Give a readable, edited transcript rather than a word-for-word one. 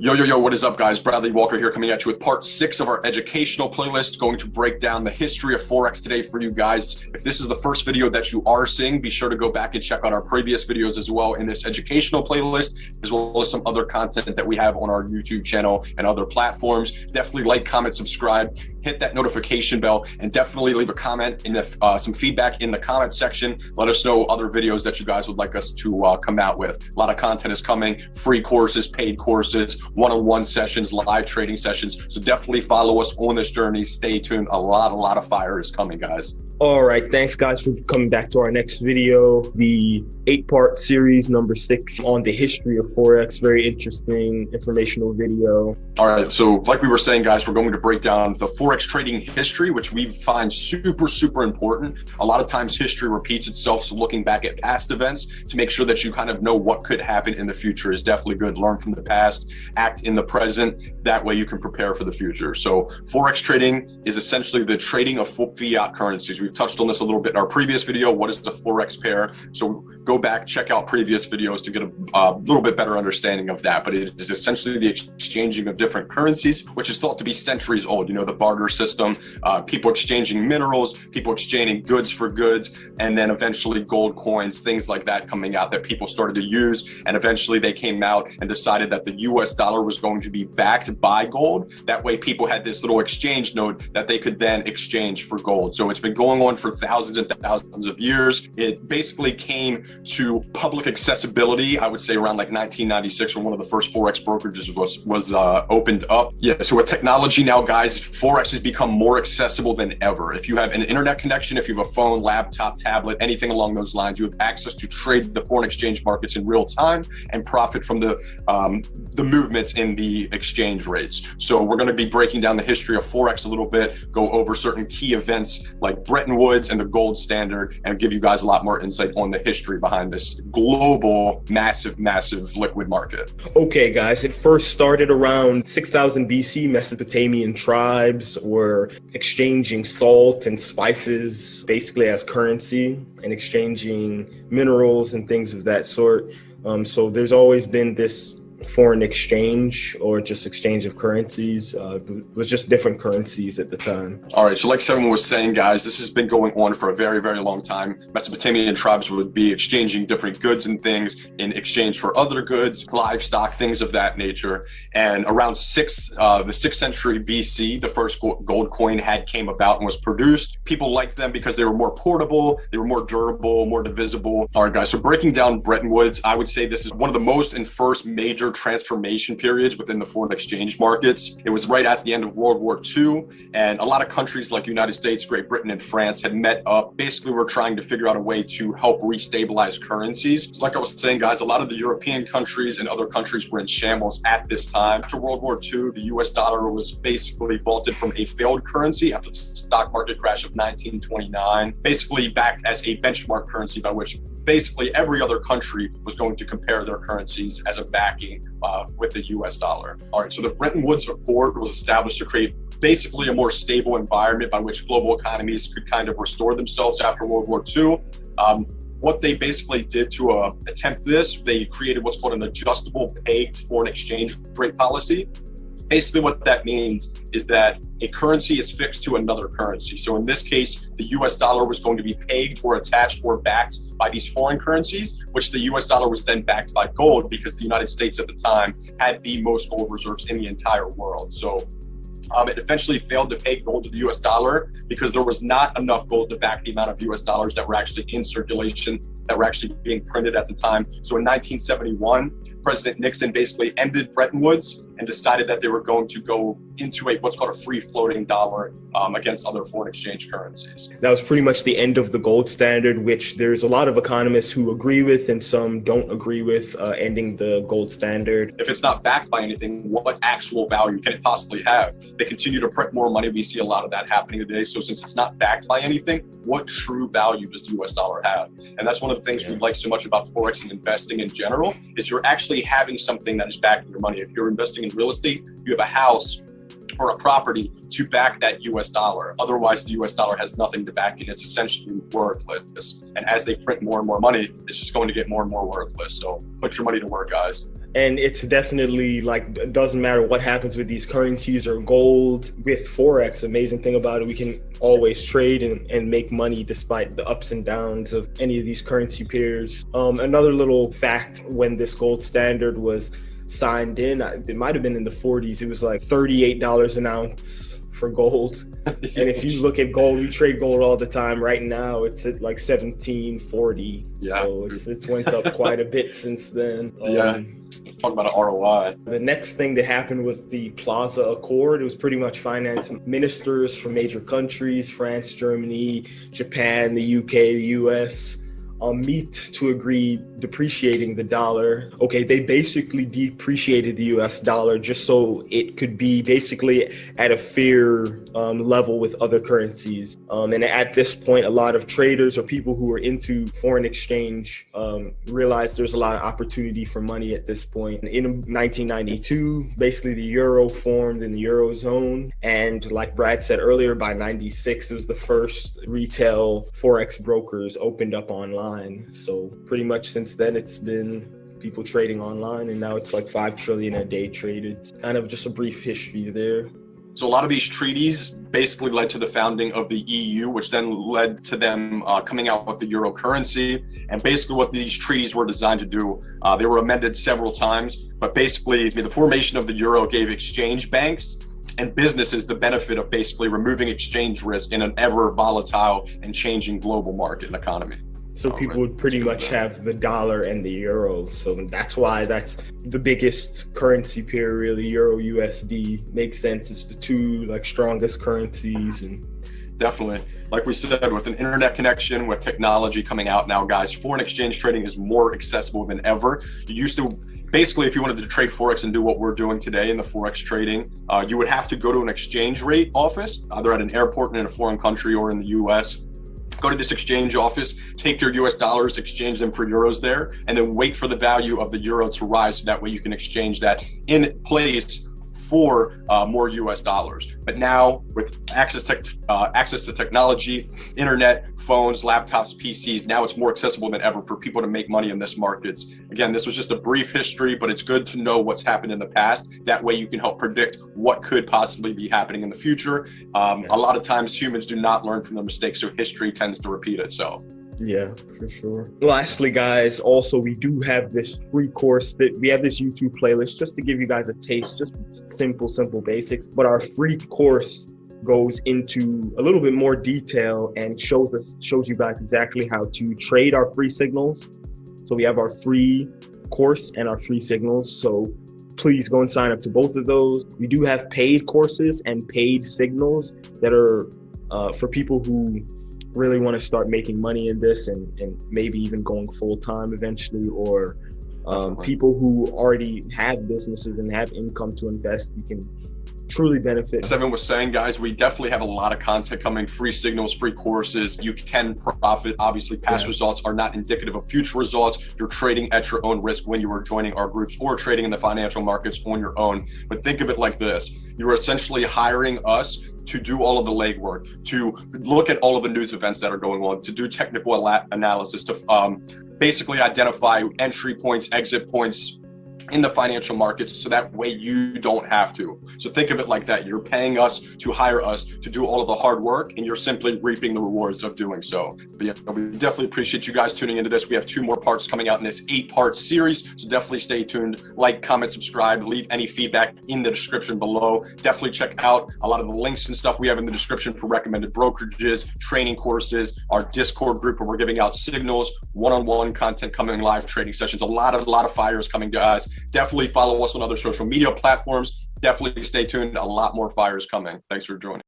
Yo, what is up, guys? Bradley Walker here, coming at you with part 6 of our educational playlist, going to break down the history of Forex today for you guys. If this is the first video that you are seeing, be sure to go back and check out our previous videos as well in this educational playlist, as well as some other content that we have on our YouTube channel and other platforms. Definitely like, comment, subscribe, hit that notification bell, and definitely leave a comment in the some feedback in the comment section. Let us know other videos that you guys would like us to come out with. A lot of content is coming, free courses, paid courses, one-on-one sessions, live trading sessions. So definitely follow us on this journey. Stay tuned. A lot of fire is coming, guys. All right, thanks guys for coming back to our next video, the 8-part series number 6 on the history of Forex. Very interesting, informational video. All right, so like we were saying, guys, we're going to break down the Forex trading history, which we find super important. A lot of times history repeats itself, so looking back at past events to make sure that you kind of know what could happen in the future is definitely good. Learn from the past, act in the present. That way you can prepare for the future. So Forex trading is essentially the trading of fiat currencies. We've touched on this a little bit in our previous video. What is the Forex pair? So go back, check out previous videos to get a little bit better understanding of that. But it is essentially the exchanging of different currencies, which is thought to be centuries old. You know, the barter system, people exchanging minerals, people exchanging goods for goods, and then eventually gold coins, things like that coming out that people started to use. And eventually they came out and decided that the US dollar was going to be backed by gold. That way people had this little exchange node that they could then exchange for gold. So it's been going on for thousands and thousands of years. It basically came to public accessibility, I would say around like 1996, when one of the first Forex brokerages was opened up. Yeah, so with technology now, guys, Forex has become more accessible than ever. If you have an internet connection, if you have a phone, laptop, tablet, anything along those lines, you have access to trade the foreign exchange markets in real time and profit from the movements in the exchange rates. So we're going to be breaking down the history of Forex a little bit, go over certain key events like Bretton Woods and the gold standard, and give you guys a lot more insight on the history behind this global, massive liquid market. Okay, guys, it first started around 6000 BC. Mesopotamian tribes were exchanging salt and spices basically as currency and exchanging minerals and things of that sort. So there's always been this foreign exchange, or just exchange of currencies. It was just different currencies at the time. All right, so like someone was saying, guys, this has been going on for a very long time. Mesopotamian tribes would be exchanging different goods and things in exchange for other goods, livestock, things of that nature. And around the 6th century BC, the first gold coin came about and was produced. People liked them because they were more portable, they were more durable, more divisible. All right, guys, so breaking down Bretton Woods, I would say this is one of the most and first major transformation periods within the foreign exchange markets. It was right at the end of World War II, and a lot of countries like United States, Great Britain, and France had met up. Basically, we're trying to figure out a way to help restabilize currencies. So like I was saying, guys, a lot of the European countries and other countries were in shambles at this time. After World War II, the US dollar was basically vaulted from a failed currency after the stock market crash of 1929, basically backed as a benchmark currency by which basically every other country was going to compare their currencies as a backing with the US dollar. All right, so the Bretton Woods Accord was established to create basically a more stable environment by which global economies could kind of restore themselves after World War II. What they basically did to attempt this, they created what's called an adjustable pegged foreign exchange rate policy. Basically what that means is that a currency is fixed to another currency. So in this case, the US dollar was going to be pegged or attached or backed by these foreign currencies, which the US dollar was then backed by gold, because the United States at the time had the most gold reserves in the entire world. So it eventually failed to peg gold to the US dollar because there was not enough gold to back the amount of US dollars that were actually in circulation, that were actually being printed at the time. So in 1971, President Nixon basically ended Bretton Woods and decided that they were going to go into what's called a free floating dollar against other foreign exchange currencies. That was pretty much the end of the gold standard, which there's a lot of economists who agree with and some don't agree with ending the gold standard. If it's not backed by anything, what actual value can it possibly have? They continue to print more money. We see a lot of that happening today. So since it's not backed by anything, what true value does the US dollar have? And that's one of the things we like so much about Forex and investing in general, is you're actually having something that is backing your money. If you're investing in real estate, you have a house or a property to back that US dollar. Otherwise, the US dollar has nothing to back it. It's essentially worthless. And as they print more and more money, it's just going to get more and more worthless. So put your money to work, guys. And it's definitely like, it doesn't matter what happens with these currencies or gold. With Forex, amazing thing about it, we can always trade and make money despite the ups and downs of any of these currency pairs. Another little fact, when this gold standard was signed in, it might have been in the 40s, it was like $38 an ounce for gold. And if you look at gold, we trade gold all the time. Right now, it's at like $17.40. Yeah. So it's went up quite a bit since then. Talking about an ROI. The next thing that happened was the Plaza Accord. It was pretty much finance ministers from major countries, France, Germany, Japan, the UK, the US, meet to agree depreciating the dollar. Okay, they basically depreciated the US dollar just so it could be basically at a fair level with other currencies. And at this point, a lot of traders or people who are into foreign exchange realized there's a lot of opportunity for money at this point. In 1992, basically the euro formed in the Eurozone. And like Brad said earlier, by 96, it was the first retail Forex brokers opened up online. So pretty much since then, it's been people trading online, and now it's like 5 trillion a day traded. Kind of just a brief history there. So a lot of these treaties basically led to the founding of the EU, which then led to them coming out with the euro currency. And basically what these treaties were designed to do, they were amended several times, but basically the formation of the euro gave exchange banks and businesses the benefit of basically removing exchange risk in an ever volatile and changing global market and economy. So people would pretty much have the dollar and the euro. So that's why that's the biggest currency pair, really. Euro USD makes sense. It's the two like strongest currencies. And definitely, like we said, with an internet connection, with technology coming out now, guys, foreign exchange trading is more accessible than ever. You used to, basically, if you wanted to trade Forex and do what we're doing today in the Forex trading, you would have to go to an exchange rate office, either at an airport in a foreign country or in the US. Go to this exchange office, take your US dollars, exchange them for euros there, and then wait for the value of the euro to rise. So that way you can exchange that in place for more US dollars. But now with access to technology, internet, phones, laptops, PCs, now it's more accessible than ever for people to make money in this markets. Again, this was just a brief history, but it's good to know what's happened in the past. That way you can help predict what could possibly be happening in the future. A lot of times humans do not learn from their mistakes, so history tends to repeat itself. Yeah, for sure. Lastly, guys, also we do have this free course that we have this YouTube playlist just to give you guys a taste, just simple basics. But our free course goes into a little bit more detail and shows you guys exactly how to trade our free signals. So we have our free course and our free signals. So please go and sign up to both of those. We do have paid courses and paid signals that are for people who really want to start making money in this and maybe even going full-time eventually, or people who already have businesses and have income to invest. You can truly benefit. Evan was saying, guys, we definitely have a lot of content coming, free signals, free courses. You can profit. Obviously, past results are not indicative of future results. You're trading at your own risk when you are joining our groups or trading in the financial markets on your own. But think of it like this. You're essentially hiring us to do all of the legwork, to look at all of the news events that are going on, to do technical analysis, to basically identify entry points, exit points in the financial markets, so that way you don't have to. So think of it like that. You're paying us to hire us to do all of the hard work, and you're simply reaping the rewards of doing so. But yeah, we definitely appreciate you guys tuning into this. We have 2 more parts coming out in this 8-part series, so definitely stay tuned. Like, comment, subscribe, leave any feedback in the description below. Definitely check out a lot of the links and stuff we have in the description for recommended brokerages, training courses, our Discord group where we're giving out signals, one-on-one content coming, live trading sessions, a lot of fires coming to us. Definitely follow us on other social media platforms. Definitely stay tuned. A lot more fires coming. Thanks for joining.